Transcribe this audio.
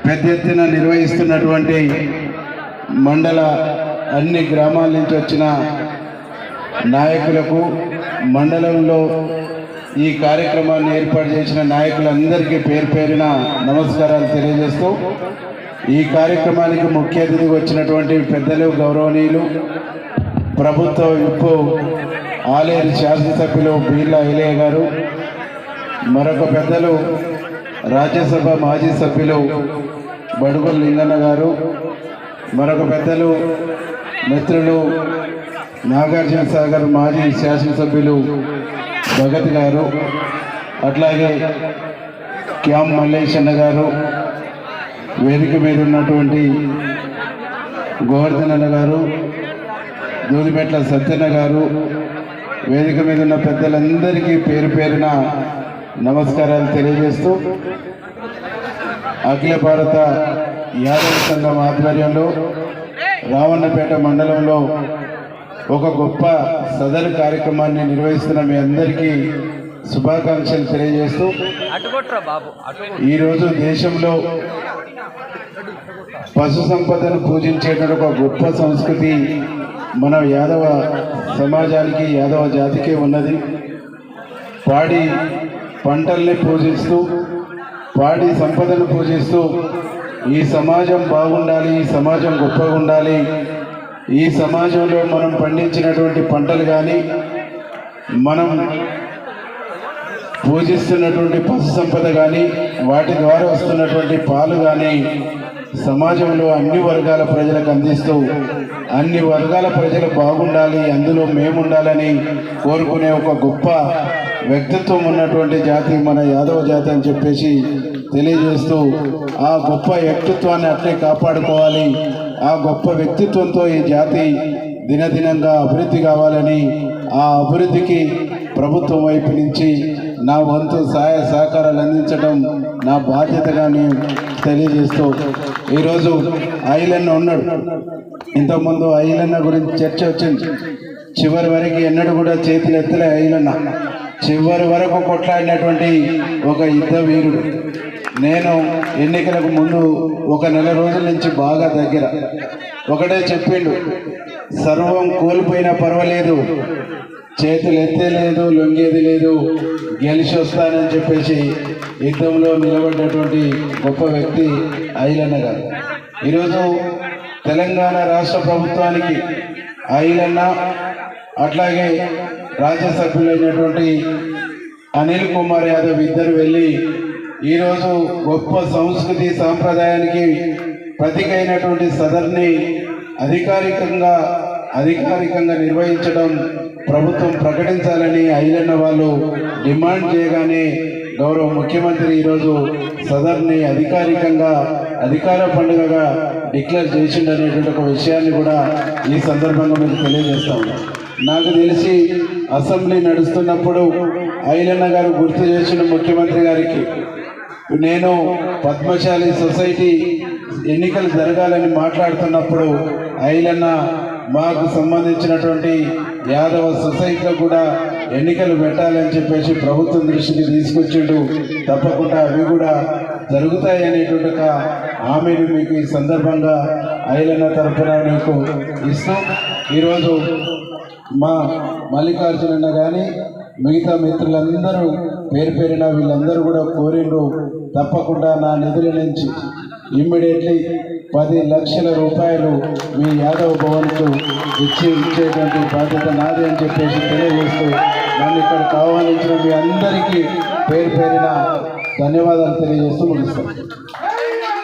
పెద్ద ఎత్తున నిర్వహిస్తున్నటువంటి మండల అన్ని గ్రామాల నుంచి వచ్చిన నాయకులకు, మండలంలో ఈ కార్యక్రమాన్ని ఏర్పాటు చేసిన నాయకులందరికీ పేరు పేరున నమస్కారాలు తెలియజేస్తూ, ఈ కార్యక్రమానికి ముఖ్య అతిథిగా వచ్చినటువంటి పెద్దలు, గౌరవనీయులు, ప్రభుత్వ విప్పు ఆలేరు శాసనసభ్యులు బీర్ల ఐలయ్య గారు, మరొక పెద్దలు రాజ్యసభ మాజీ సభ్యులు బడుగుల లింగన్న గారు, మరొక పెద్దలు మిత్రులు నాగార్జున సాగర్ మాజీ శాసనసభ్యులు భగత్ గారు, అట్లాగే క్యామ్ మల్లేశన్న గారు, వేదిక మీద ఉన్నటువంటి గోవర్ధనన్న గారు, దూదిమెట్ల సత్యన్న గారు, వేదిక మీద ఉన్న పెద్దలందరికీ పేరు పేరున నమస్కారాలు తెలియజేస్తూ, అఖిల భారత యాదవ సంఘం ఆధ్వర్యంలో రావణపేట మండలంలో ఒక గొప్ప సదరు కార్యక్రమాన్ని నిర్వహిస్తున్న మీ అందరికీ శుభాకాంక్షలు తెలియజేస్తూ, ఈరోజు దేశంలో పశు సంపదను పూజించేటువంటి ఒక గొప్ప సంస్కృతి మన యాదవ సమాజానికి, యాదవ జాతికి ఉన్నది. పాడి పంటల్ని పూజిస్తూ, పాడి సంపదను పూజిస్తూ ఈ సమాజం బాగుండాలి, ఈ సమాజం గొప్పగా ఉండాలి, ఈ సమాజంలో మనం పండించినటువంటి పంటలు కానీ, మనం పూజిస్తున్నటువంటి పశు సంపద కానీ, వాటి ద్వారా వస్తున్నటువంటి పాలు కానీ సమాజంలో అన్ని వర్గాల ప్రజలకు అందిస్తూ, అన్ని వర్గాల ప్రజలు బాగుండాలి, అందులో మేముండాలని కోరుకునే ఒక గొప్ప వ్యక్తిత్వం ఉన్నటువంటి జాతి మన యాదవ జాతి అని చెప్పేసి తెలియజేస్తూ, ఆ గొప్ప వ్యక్తిత్వాన్ని అట్లే కాపాడుకోవాలి, ఆ గొప్ప వ్యక్తిత్వంతో ఈ జాతి దినదినంగా అభివృద్ధి కావాలని, ఆ అభివృద్ధికి ప్రభుత్వం వైపు నుంచి నా వంతు సహాయ సహకారాలు అందించడం నా బాధ్యతగా నేను తెలియజేస్తూ, ఈరోజు ఐలన్న ఉన్నాడు. ఇంతకుముందు ఐలన్న గురించి చర్చ వచ్చింది. చివరి వరకు ఎన్నడూ కూడా చేతులు ఎత్తలే ఐలన్న. చివరి వరకు కొట్లాడినటువంటి ఒక యుద్ధ వీరుడు. నేను ఎన్నికలకు ముందు ఒక నెల రోజుల నుంచి బాగా దగ్గర ఒకటే చెప్పిండు, సర్వం కోల్పోయినా పర్వాలేదు, చేతులు ఎత్తేలేదు, లొంగేది లేదు, గెలిచి వస్తానని చెప్పేసి యుద్ధంలో నిలబడినటువంటి గొప్ప వ్యక్తి ఐలన్న గారు. ఈరోజు తెలంగాణ రాష్ట్ర ప్రభుత్వానికి ఐలన్న, అట్లాగే రాజ్యసభ్యులైనటువంటి అనిల్ కుమార్ యాదవ్ ఇద్దరు వెళ్ళి ఈరోజు గొప్ప సంస్కృతి సాంప్రదాయానికి ప్రతీకైనటువంటి సదర్ని అధికారికంగా నిర్వహించడం ప్రభుత్వం ప్రకటించాలని ఐలన్న వాళ్ళు డిమాండ్ చేయగానే గౌరవ ముఖ్యమంత్రి ఈరోజు సదర్ని అధికార పండుగగా డిక్లేర్ చేసిండనేటువంటి ఒక విషయాన్ని కూడా ఈ సందర్భంగా మీకు తెలియజేస్తాం. నాకు తెలిసి అసెంబ్లీ నడుస్తున్నప్పుడు ఐలన్న గారు గుర్తు చేసిన ముఖ్యమంత్రి గారికి, నేను పద్మశాలి సొసైటీ ఎన్నికలు జరగాలని మాట్లాడుతున్నప్పుడు ఐలన్న మాకు సంబంధించినటువంటి యాదవ సొసైటీలో కూడా ఎన్నికలు పెట్టాలని చెప్పేసి ప్రభుత్వం దృష్టికి తీసుకొచ్చిండు. తప్పకుండా అవి కూడా జరుగుతాయి అనేటువంటి ఒక హామీని మీకు ఈ సందర్భంగా ఐలన్న తరఫున మీకు ఇస్తూ, ఈరోజు మా మల్లికార్జునన్న కానీ మిగతా మిత్రులందరూ పేరు పేరిన వీళ్ళందరూ కూడా కోరిండ్రు, తప్పకుండా నా నిధుల నుంచి ఇమ్మీడియట్లీ 10 లక్షల రూపాయలు మీ యాదవ్ భవన్కు ఇచ్చేటువంటి బాధ్యత నాది అని చెప్పేసి తెలియజేస్తూ, నన్ను ఇక్కడ ఆహ్వానించిన మీ అందరికీ పేరు పేరిన ధన్యవాదాలు తెలియజేస్తూ ముగిస్తాను.